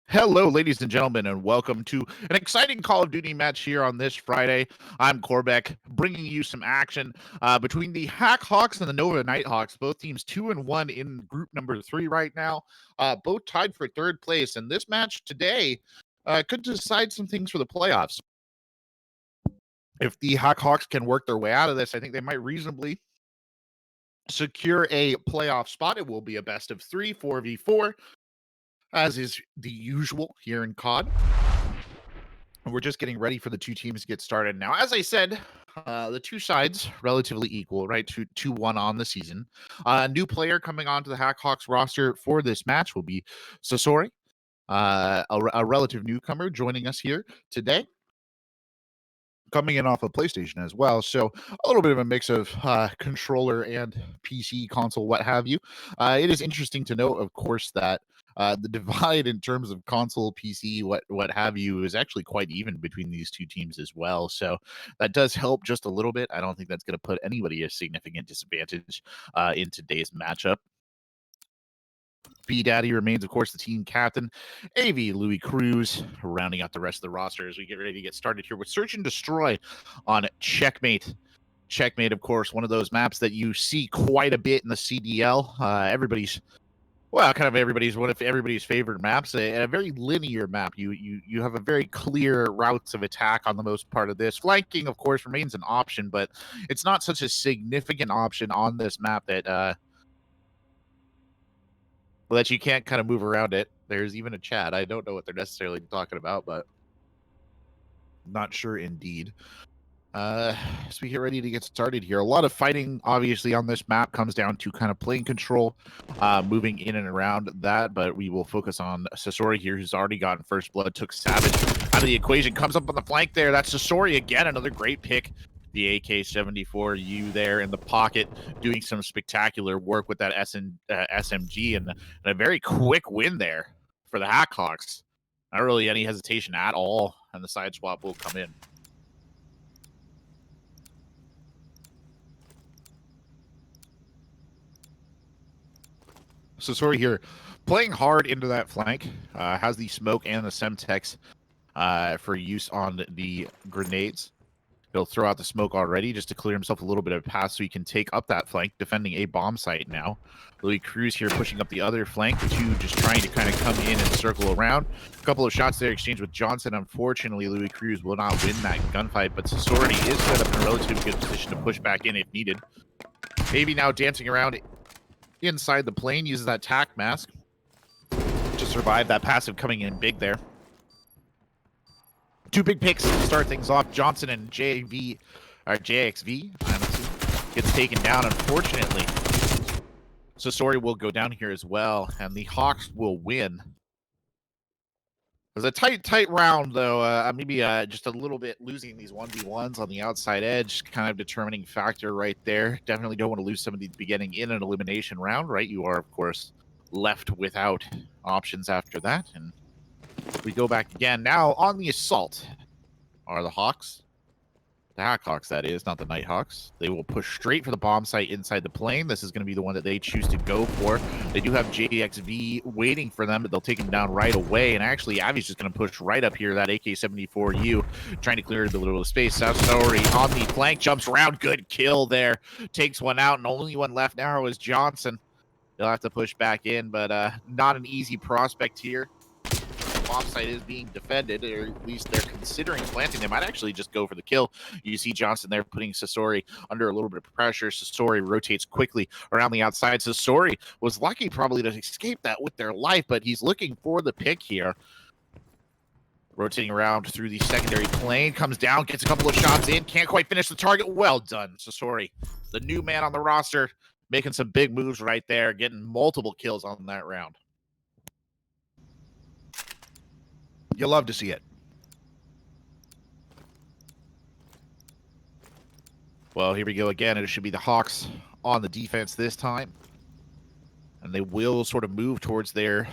Hello, ladies and gentlemen, and welcome to an exciting Call of Duty match here on this Friday. I'm Corbeck, bringing you some action between the HACC and the Nova NightHawks. Both teams 2-1 in group number 3 right now, both tied for third place. And this match today could decide some things for the playoffs. If the HACC can work their way out of this, I think they might reasonably secure a playoff spot. It will be a best of 3, 4v4. As is the usual here in COD. We're just getting ready for the two teams to get started. Now, as I said, the two sides relatively equal, right? 2-1 on the season. A new player coming onto the HACC roster for this match will be Sasori, a relative newcomer joining us here today, coming in off of PlayStation as well. So a little bit of a mix of controller and PC console, what have you. It is interesting to note, of course, that the divide in terms of console, PC, what have you, is actually quite even between these two teams as well. So that does help just a little bit. I don't think that's going to put anybody at a significant disadvantage in today's matchup. B Daddy remains, of course, the team captain. AV Louis Cruz rounding out the rest of the roster as we get ready to get started here with Search and Destroy on Checkmate. Checkmate, of course, one of those maps that you see quite a bit in the CDL. One of everybody's favorite maps. A very linear map. You have a very clear routes of attack on the most part of this. Flanking, of course, remains an option, but it's not such a significant option on this map that you can't kind of move around it. There's even a chat. I don't know what they're necessarily talking about, but not sure indeed. As we get ready to get started here, a lot of fighting, obviously, on this map comes down to kind of plane control, moving in and around that, but we will focus on Sasori here, who's already gotten first blood, took Savage out of the equation, comes up on the flank there. That's Sasori again, another great pick. The AK-74U there in the pocket, doing some spectacular work with that SMG, and a very quick win there for the HACC. Not really any hesitation at all, and the side swap will come in. Sasori here playing hard into that flank, has the smoke and the Semtex for use on the grenades. He'll throw out the smoke already just to clear himself a little bit of a path so he can take up that flank, defending a bomb site now. Louis Cruz here pushing up the other flank, the two just trying to kind of come in and circle around. A couple of shots there exchanged with Johnson. Unfortunately, Louis Cruz will not win that gunfight, but Sasori is set up in a relatively good position to push back in if needed. Maybe now dancing around inside the plane, uses that tac mask to survive that passive coming in big there. Two big picks to start things off. Johnson and JXV gets taken down, unfortunately. Sasori will go down here as well, and the Hawks will win. It was a tight round, though. Maybe just a little bit losing these 1v1s on the outside edge, kind of determining factor right there. Definitely don't want to lose somebody beginning in an elimination round, right? You are, of course, left without options after that, and we go back again. Now on the assault are the Hawks. The HACC, that is, not the NightHawks. They will push straight for the bomb site inside the plane. This is going to be the one that they choose to go for. They do have JXV waiting for them, but they'll take him down right away. And actually, Avi's just going to push right up here, that AK-74U, trying to clear a little space. Sasori on the flank, jumps around. Good kill there. Takes one out, and only one left now is Johnson. They'll have to push back in, but not an easy prospect here. Bomb site is being defended, or at least they're considering planting. They might actually just go for the kill. You see Johnson there putting Sasori under a little bit of pressure. Sasori rotates quickly around the outside. Sasori was lucky probably to escape that with their life, but he's looking for the pick here. Rotating around through the secondary plane, comes down, gets a couple of shots in, can't quite finish the target. Well done, Sasori, the new man on the roster, making some big moves right there, getting multiple kills on that round. You love to see it. Well, here we go again. It should be the Hawks on the defense this time. And they will sort of move towards their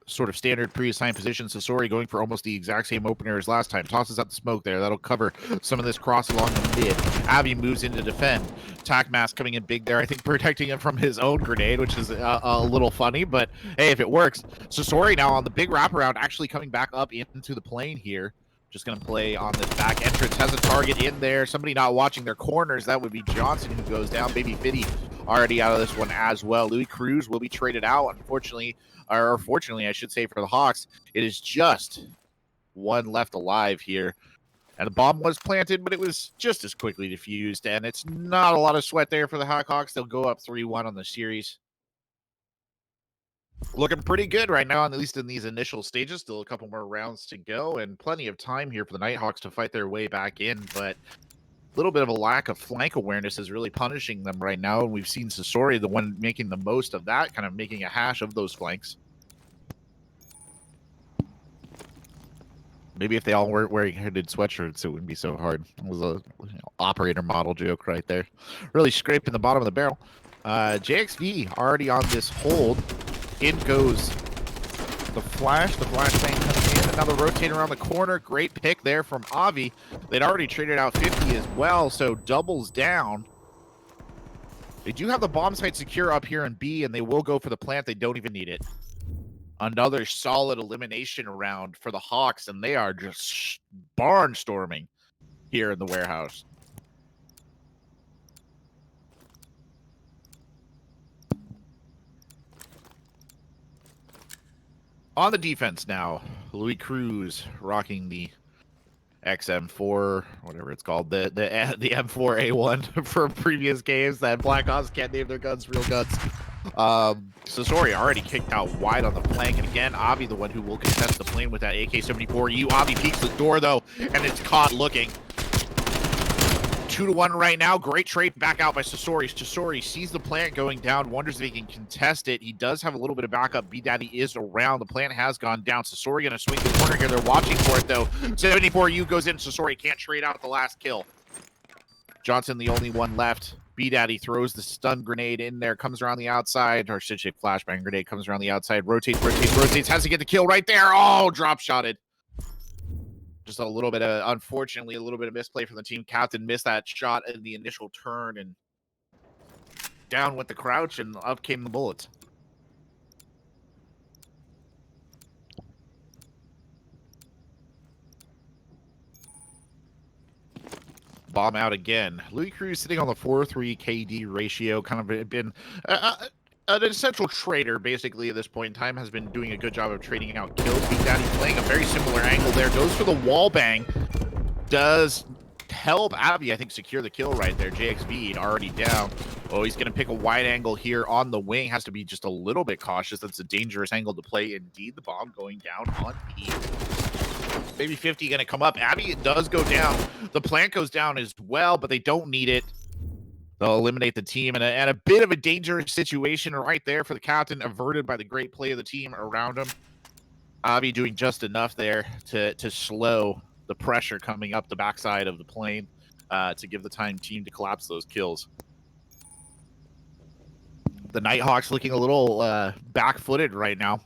sort of standard pre-assigned position. Sasori going for almost the exact same opener as last time. Tosses out the smoke there. That'll cover some of this cross along the mid. Abby moves in to defend. Tac Mask coming in big there. I think protecting him from his own grenade, which is a little funny, but hey, if it works. Sasori now on the big wraparound, actually coming back up into the plane here. Just going to play on this back entrance. Has a target in there. Somebody not watching their corners. That would be Johnson who goes down. Baby Fitty already out of this one as well. Louis Cruz will be traded out, unfortunately, or fortunately, I should say, for the Hawks. It is just one left alive here. And the bomb was planted, but it was just as quickly defused. And it's not a lot of sweat there for the HACC. They'll go up 3-1 on the series. Looking pretty good right now, at least in these initial stages. Still a couple more rounds to go and plenty of time here for the NightHawks to fight their way back in. But a little bit of a lack of flank awareness is really punishing them right now. And we've seen Sasori, the one making the most of that, kind of making a hash of those flanks. Maybe if they all weren't wearing hooded sweatshirts, it wouldn't be so hard. It was a operator model joke right there. Really scraping the bottom of the barrel. JXV already on this hold. In goes the flash. The flashbang coming in. Another rotate around the corner. Great pick there from Avi. They'd already traded out 50 as well, so doubles down. They do have the bomb site secure up here in B, and they will go for the plant. They don't even need it. Another solid elimination round for the Hawks, and they are just barnstorming here in the warehouse. On the defense now, Louis Cruz rocking the XM4, whatever it's called, the M4A1 for previous games that Black Ops can't name their guns real guns. Sasori already kicked out wide on the flank, and again, Avi the one who will contest the plane with that AK-74U. Avi peeks the door though, and it's caught looking. 2-1 right now. Great trade back out by Sasori. Sasori sees the plant going down, wonders if he can contest it. He does have a little bit of backup. B-Daddy is around. The plant has gone down. Sasori going to swing the corner here. They're watching for it, though. 74U goes in. Sasori can't trade out the last kill. Johnson, the only one left. B-Daddy throws the stun grenade in there, comes around the outside, or should say flashbang grenade, comes around the outside, rotates, has to get the kill right there. Oh, drop shotted. Just a little bit of, unfortunately, a little bit of misplay from the team captain. Missed that shot in the initial turn, and down went the crouch, and up came the bullets. Bomb out again. Louis Cruz sitting on the 4-3 KD ratio, kind of been an essential trader, basically, at this point in time, has been doing a good job of trading out kills. B-Daddy playing a very similar angle there. Goes for the wall bang. Does help Abby, I think, secure the kill right there. JXV already down. Oh, he's going to pick a wide angle here on the wing. Has to be just a little bit cautious. That's a dangerous angle to play. Indeed, the bomb going down on B. Maybe 50 going to come up. Abby, it does go down. The plant goes down as well, but they don't need it. They'll eliminate the team, and a bit of a dangerous situation right there for the captain, averted by the great play of the team around him. Avi doing just enough there to slow the pressure coming up the backside of the plane to give the team to collapse those kills. The NightHawks looking a little back-footed right now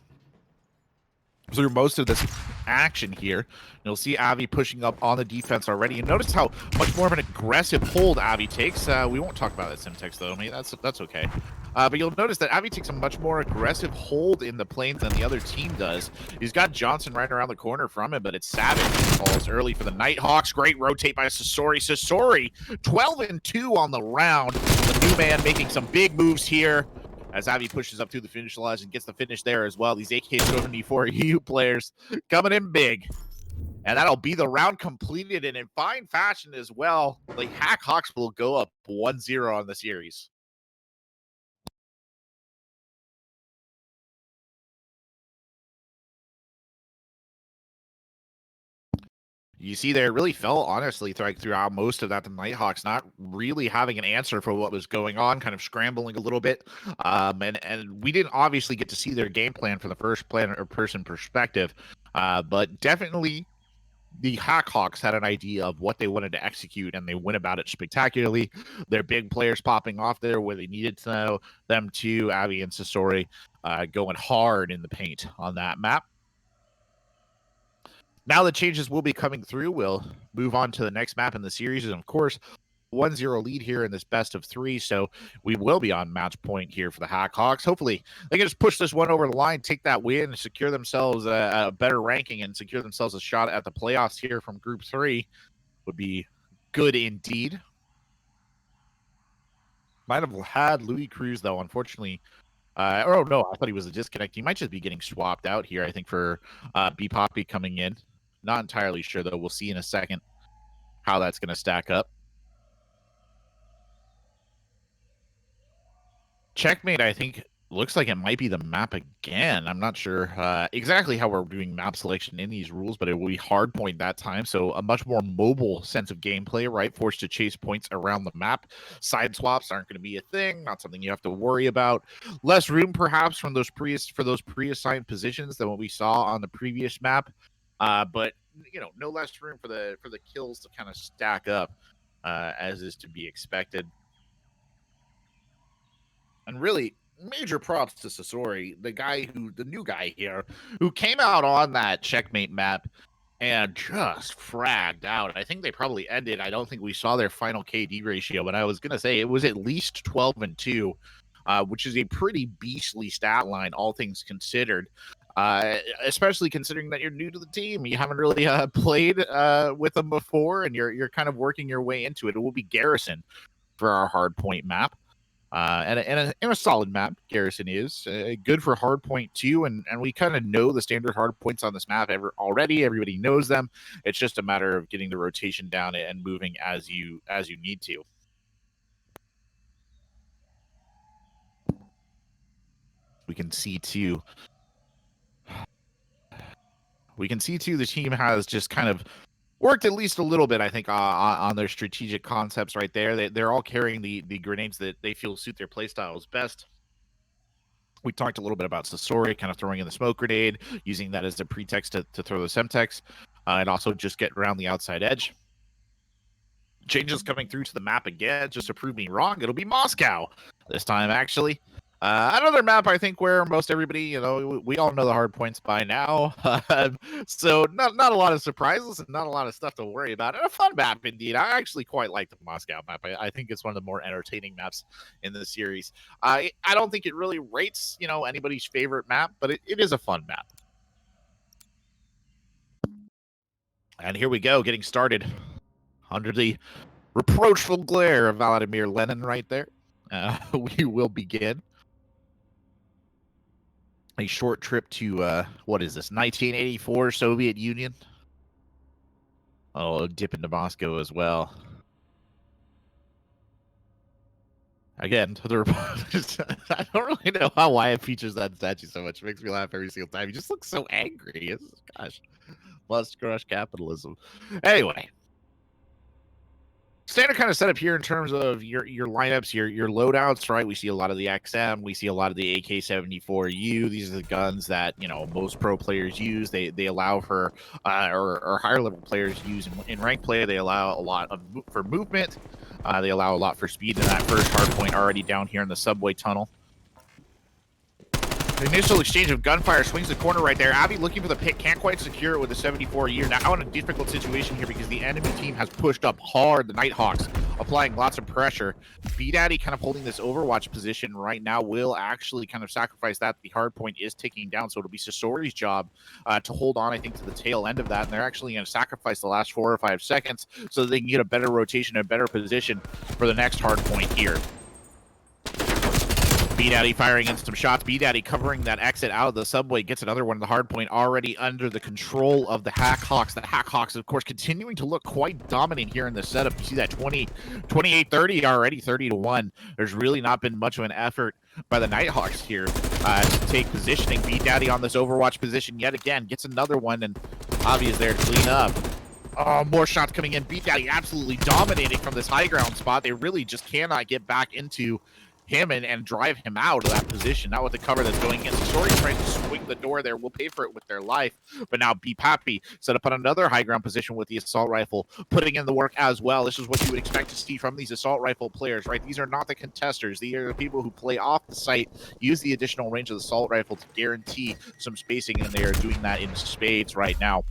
through most of this action here. You'll see Avi pushing up on the defense already, and notice how much more of an aggressive hold Avi takes. We won't talk about that Simtex though. I mean, that's okay. But you'll notice that Avi takes a much more aggressive hold in the planes than the other team does. He's got Johnson right around the corner from him, but it's Savage who falls early for the NightHawks. Great rotate by Sasori. Sasori 12-2 on the round. The new man making some big moves here as Avi pushes up to the finish line and gets the finish there as well. These AK-74U players coming in big. And that'll be the round completed, and in fine fashion as well. The HACC will go up 1-0 on the series. You see there, it really felt, honestly, throughout most of that, the NightHawks not really having an answer for what was going on, kind of scrambling a little bit. And we didn't obviously get to see their game plan from the first person perspective, but definitely the HACC had an idea of what they wanted to execute, and they went about it spectacularly. Their big players popping off there where they needed to know them to. Abby and Sasori going hard in the paint on that map. Now the changes will be coming through. We'll move on to the next map in the series, and of course, 1-0 lead here in this best of 3, so we will be on match point here for the HACC. Hopefully, they can just push this one over the line, take that win, and secure themselves a better ranking and secure themselves a shot at the playoffs here from Group 3. Would be good indeed. Might have had Louis Cruz, though, unfortunately. Oh, no, I thought he was a disconnect. He might just be getting swapped out here, I think, for B Poppy coming in. Not entirely sure, though. We'll see in a second how that's going to stack up. Checkmate, I think, looks like it might be the map again. I'm not sure exactly how we're doing map selection in these rules, but it will be hardpoint that time. So a much more mobile sense of gameplay, right? Forced to chase points around the map. Side swaps aren't going to be a thing. Not something you have to worry about. Less room, perhaps, from those pre-assigned positions than what we saw on the previous map. But no less room for the kills to kind of stack up, as is to be expected. And really, major props to Sasori, the new guy here, who came out on that checkmate map and just fragged out. I think they probably ended. I don't think we saw their final KD ratio, but I was going to say it was at least 12-2, which is a pretty beastly stat line, all things considered. Especially considering that you're new to the team. You haven't really played with them before, and you're kind of working your way into it. It will be Garrison for our hardpoint map. And a solid map, Garrison is good for hardpoint too, and we kind of know the standard hardpoints on this map already. Everybody knows them. It's just a matter of getting the rotation down and moving as you need to. We can see too. The team has just kind of worked at least a little bit, I think, on their strategic concepts right there. They're all carrying the grenades that they feel suit their playstyles best. We talked a little bit about Sasori kind of throwing in the smoke grenade, using that as a pretext to throw the Semtex, and also just get around the outside edge. Changes coming through to the map again, just to prove me wrong. It'll be Moscow this time, actually. Another map, I think, where most everybody, we all know the hard points by now. So not a lot of surprises and not a lot of stuff to worry about. And a fun map, indeed. I actually quite like the Moscow map. I think it's one of the more entertaining maps in the series. I don't think it really rates, anybody's favorite map, but it is a fun map. And here we go, getting started under the reproachful glare of Vladimir Lenin right there. We will begin. A short trip to, what is this, 1984 Soviet Union? Oh, dip into Moscow as well. Again, I don't really know why it features that statue so much. It makes me laugh every single time. He just looks so angry. Gosh, must crush capitalism. Anyway. Standard kind of setup here in terms of your lineups, your loadouts, right? We see a lot of the XM, we see a lot of the AK-74U. These are the guns that most pro players use. They allow for or higher level players use in ranked play. They allow a lot for movement. They allow a lot for speed. In that first hard point already down here in the subway tunnel. The initial exchange of gunfire swings the corner right there. Abby looking for the pick, can't quite secure it with a 74U. Now in a difficult situation here because the enemy team has pushed up hard. The NightHawks applying lots of pressure. B-Daddy kind of holding this Overwatch position right now will actually kind of sacrifice that. The hard point is ticking down, so it'll be Sasori's job to hold on, I think, to the tail end of that. And they're actually going to sacrifice the last 4 or 5 seconds so that they can get a better rotation, a better position for the next hard point here. B-Daddy firing in some shots. B-Daddy covering that exit out of the subway. Gets another one in the hard point already under the control of the HACC. The HACC, of course, continuing to look quite dominant here in the setup. You see that 28-30 already, 30-1. There's really not been much of an effort by the NightHawks here to take positioning. B-Daddy on this Overwatch position yet again. Gets another one, and Avi is there to clean up. Oh, more shots coming in. B-Daddy absolutely dominating from this high ground spot. They really just cannot get back into him and drive him out of that position. Not with the cover that's going in. Sasori tries to swing the door there. Will pay for it with their life. But now BPappy set up on another high ground position with the assault rifle, putting in the work as well. This is what you would expect to see from these assault rifle players, right? These are not the contesters. These are the people who play off the site, use the additional range of the assault rifle to guarantee some spacing, and they are doing that in spades right now.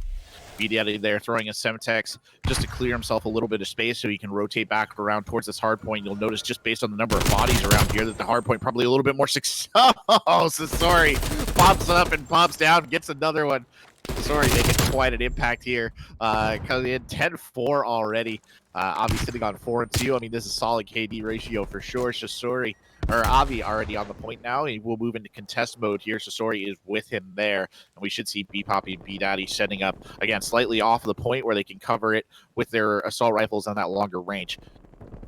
BDaddy there throwing a Semtex just to clear himself a little bit of space so he can rotate back around towards this hard point. You'll notice just based on the number of bodies around here that the hard point probably a little bit more success. Oh, Sasori pops up and pops down, gets another one. Sasori making quite an impact here. Coming in 10-4 already. Avi sitting on 4-2. I mean, this is a solid KD ratio for sure. Sasori, or Avi already on the point now. He will move into contest mode here. Sasori is with him there. And we should see BPappy and BDaddy setting up, again, slightly off of the point where they can cover it with their assault rifles on that longer range.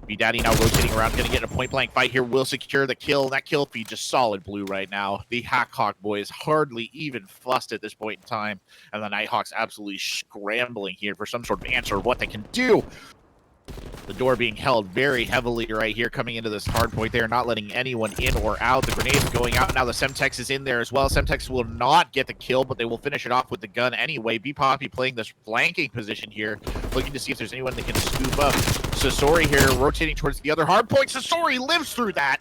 BDaddy now rotating around, going to get in a point-blank fight here, will secure the kill. That kill feed just solid blue right now. The HACC boys hardly even fussed at this point in time, and the NightHawks absolutely scrambling here for some sort of answer of what they can do. The door being held very heavily right here coming into this hard point. They are not letting anyone in or out. The grenades going out. Now the Semtex is in there as well. Semtex will not get the kill, but they will finish it off with the gun anyway. BPappy playing this flanking position here, looking to see if there's anyone that can scoop up. Sasori here rotating towards the other hard point. Sasori lives through that,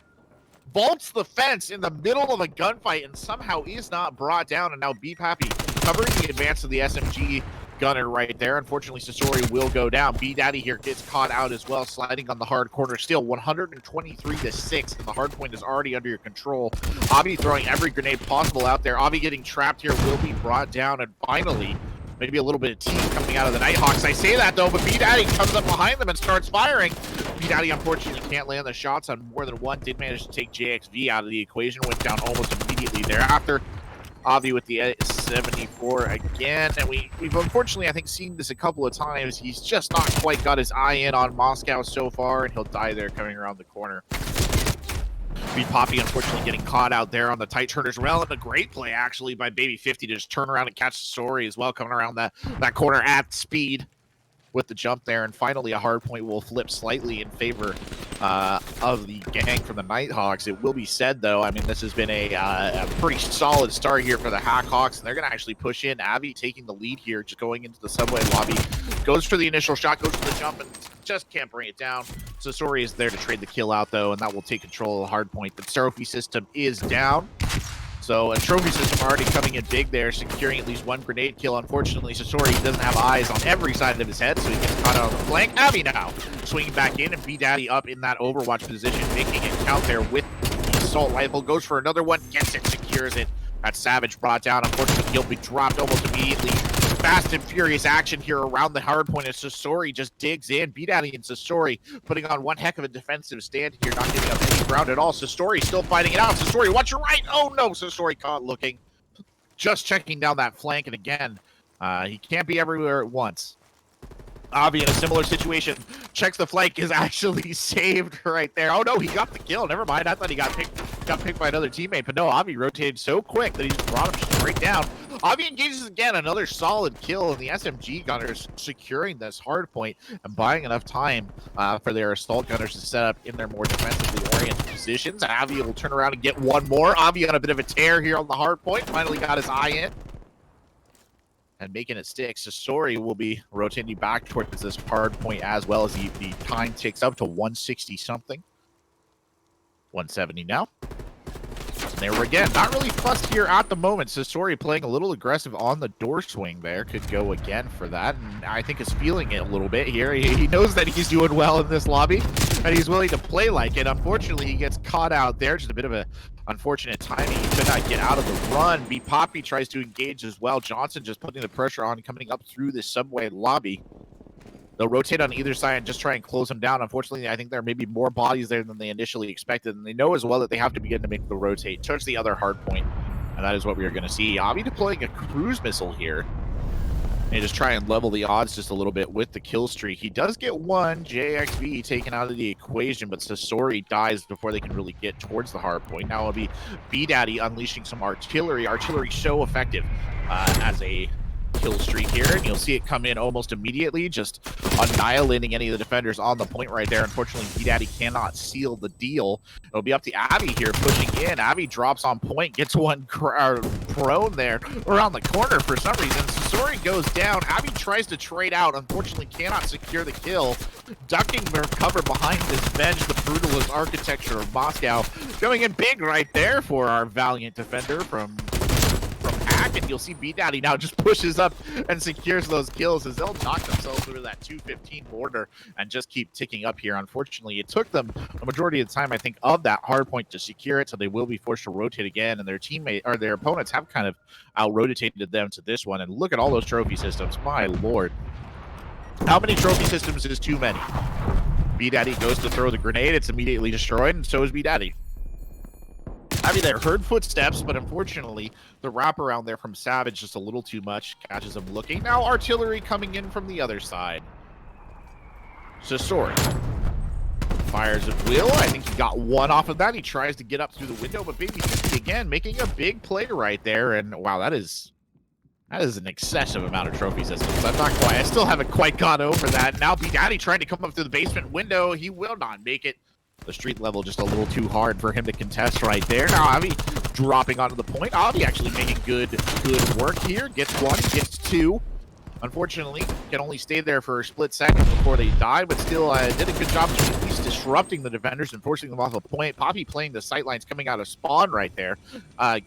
vaults the fence in the middle of a gunfight, and somehow is not brought down. And now BPappy covering the advance of the SMG gunner right there. Unfortunately, Sasori will go down. BDaddy here gets caught out as well, sliding on the hard corner. Still 123-6, and the hard point is already under your control. Avi throwing every grenade possible out there. Avi getting trapped here will be brought down, and finally, maybe a little bit of team coming out of the NightHawks. I say that though, but BDaddy comes up behind them and starts firing. BDaddy unfortunately can't land the shots on more than one. Did manage to take JXV out of the equation, went down almost immediately thereafter. Avi with the 74 again, and we've unfortunately, I think, seen this a couple of times. He's just not quite got his eye in on Moscow so far, and he'll die there coming around the corner. BPappy unfortunately getting caught out there on the tight turners rail, and a great play actually by Baby 50 to just turn around and catch Sasori as well, coming around that corner at speed with the jump there. And finally, a hard point will flip slightly in favor of the gang from the NightHawks. It will be said, though, I mean, this has been a pretty solid start here for the HACC, and they're going to actually push in. Avi taking the lead here, just going into the subway lobby. Goes for the initial shot, goes for the jump, and just can't bring it down. Sasori is there to trade the kill out, though, and that will take control of the hard point. The trophy system is down. So a trophy system already coming in big there, securing at least one grenade kill. Unfortunately, Sasori doesn't have eyes on every side of his head, so he gets caught out on the flank. Avi now swinging back in, and BDaddy up in that Overwatch position, making it count there with the assault rifle. Goes for another one, gets it, secures it. That Savage brought down. Unfortunately, he'll be dropped almost immediately. Fast and furious action here around the hard point as Sasori just digs in. BDaddy and Sasori putting on one heck of a defensive stand here, not giving up any ground at all. Sasori still fighting it out. Sasori, watch your right. Oh no, Sasori caught looking. Just checking down that flank, and again, he can't be everywhere at once. Avi in a similar situation, checks the flank, is actually saved right there. Oh no, he got the kill. Never mind. I thought he got picked by another teammate, but no, Avi rotated so quick that he just brought him straight down. Avi engages again, another solid kill, and the SMG gunners securing this hard point and buying enough time for their assault gunners to set up in their more defensively oriented positions. Avi will turn around and get one more. Avi on a bit of a tear here on the hard point, finally got his eye in and making it stick. Sasori will be rotating back towards this hard point as well as the time ticks up to 160 something. 170 now. And there we're again. Not really fussed here at the moment. Sasori playing a little aggressive on the door swing there. Could go again for that. And I think is feeling it a little bit here. He knows that he's doing well in this lobby, and he's willing to play like it. Unfortunately, he gets caught out there. Just a bit of a unfortunate timing. He could not get out of the run. BPappy tries to engage as well. Johnson just putting the pressure on, coming up through the subway lobby. They'll rotate on either side and just try and close them down. Unfortunately, I think there may be more bodies there than they initially expected, and they know as well that they have to begin to make the rotate towards the other hard point, and that is what we are going to see. Avi deploying a cruise missile here, and just try and level the odds just a little bit with the kill streak. He does get one JXV taken out of the equation, but Sasori dies before they can really get towards the hard point. Now it'll be BDaddy unleashing some artillery. Artillery so effective as a kill streak here, and you'll see it come in almost immediately. Just annihilating any of the defenders on the point right there. Unfortunately, B-Daddy cannot seal the deal. It'll be up to Abby here pushing in. Abby drops on point, gets one prone there around the corner for some reason. Sasori goes down. Abby tries to trade out. Unfortunately, cannot secure the kill. Ducking her cover behind this bench. The brutalist architecture of Moscow going in big right there for our valiant defender from HACC, and you'll see B-Daddy now just pushes up and secures those kills as they'll knock themselves through that 215 border and just keep ticking up here. Unfortunately, it took them the majority of the time, I think, of that hard point to secure it, so they will be forced to rotate again, and their teammate or their opponents have kind of out-rotated them to this one. And look at all those trophy systems. My lord. How many trophy systems is too many? B-Daddy goes to throw the grenade. It's immediately destroyed, and so is B-Daddy. Abby there heard footsteps, but unfortunately, the wraparound there from Savage just a little too much. Catches him looking. Now artillery coming in from the other side. Sasori fires at will. I think he got one off of that. He tries to get up through the window, but Baby 50 again making a big play right there. And wow, that is an excessive amount of trophy systems. I'm not quite. I still haven't quite got over that. Now B-Daddy trying to come up through the basement window. He will not make it. The street level just a little too hard for him to contest right there. Now Avi dropping onto the point. Avi actually making good work here. Gets one, gets two. Unfortunately, can only stay there for a split second before they die, but still did a good job of at least disrupting the defenders and forcing them off a point. Poppy playing the sightlines coming out of spawn right there.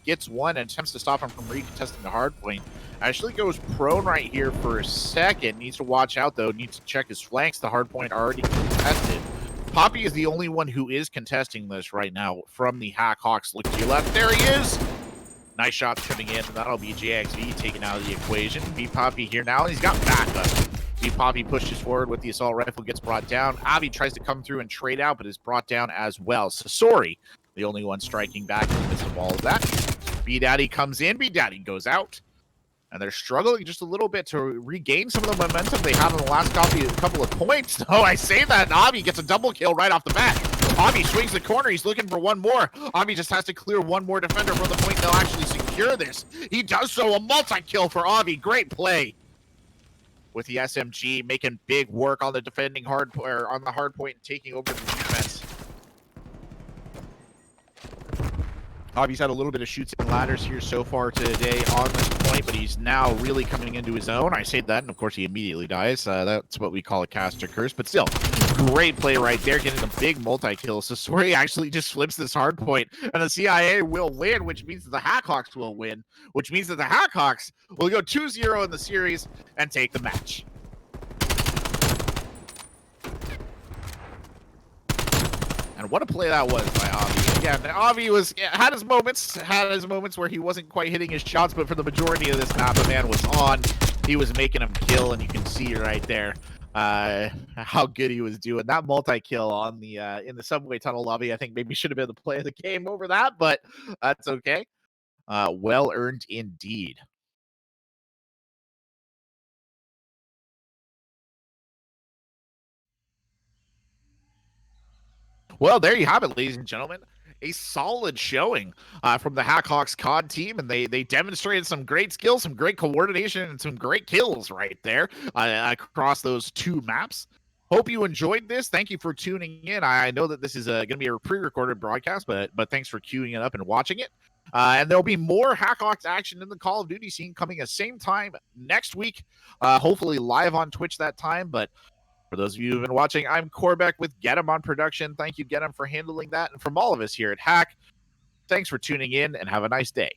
Gets one and attempts to stop him from recontesting the hard point. Actually goes prone right here for a second. Needs to watch out, though. Needs to check his flanks. The hard point already contested. Poppy is the only one who is contesting this right now from the HACC. Look to your left. There he is. Nice shots coming in. That'll be JXV taken out of the equation. B-Poppy here now. He's got backup. B-Poppy pushes forward with the assault rifle, gets brought down. Avi tries to come through and trade out, but is brought down as well. Sasori, the only one striking back in the midst of all of that. B-Daddy comes in. B-Daddy goes out. And they're struggling just a little bit to regain some of the momentum they had in the last couple of points. Oh, I say that, and Avi gets a double kill right off the bat. Avi swings the corner. He's looking for one more. Avi just has to clear one more defender from the point. They'll actually secure this. He does so. A multi-kill for Avi. Great play with the SMG, making big work on the defending hard point and taking over the defense. Avi's had a little bit of shoots and ladders here so far today on this point, but he's now really coming into his own. I say that, and of course he immediately dies. That's what we call a caster curse, but still, great play right there, getting a big multi-kill. Sasori actually just flips this hard point, and the CIA will win, which means that the HACC will win, which means that the HACC will go 2-0 in the series and take the match. And what a play that was by Avi. Again, Avi had his moments where he wasn't quite hitting his shots, but for the majority of this map, the man was on. He was making him kill, and you can see right there how good he was doing. That multi-kill on the in the subway tunnel lobby, I think maybe should have been the play of the game over that, but that's okay. Well earned indeed. Well, there you have it, ladies and gentlemen. A solid showing from the HACC COD team, and they demonstrated some great skills, some great coordination, and some great kills right there across those two maps. Hope you enjoyed this. Thank you for tuning in. I know that this is going to be a pre-recorded broadcast, but thanks for queuing it up and watching it. And there'll be more HACC action in the Call of Duty scene coming at the same time next week, hopefully live on Twitch that time, but for those of you who've been watching, I'm Corbeck with Get 'em on production. Thank you, Get 'em, for handling that. And from all of us here at HACC, thanks for tuning in and have a nice day.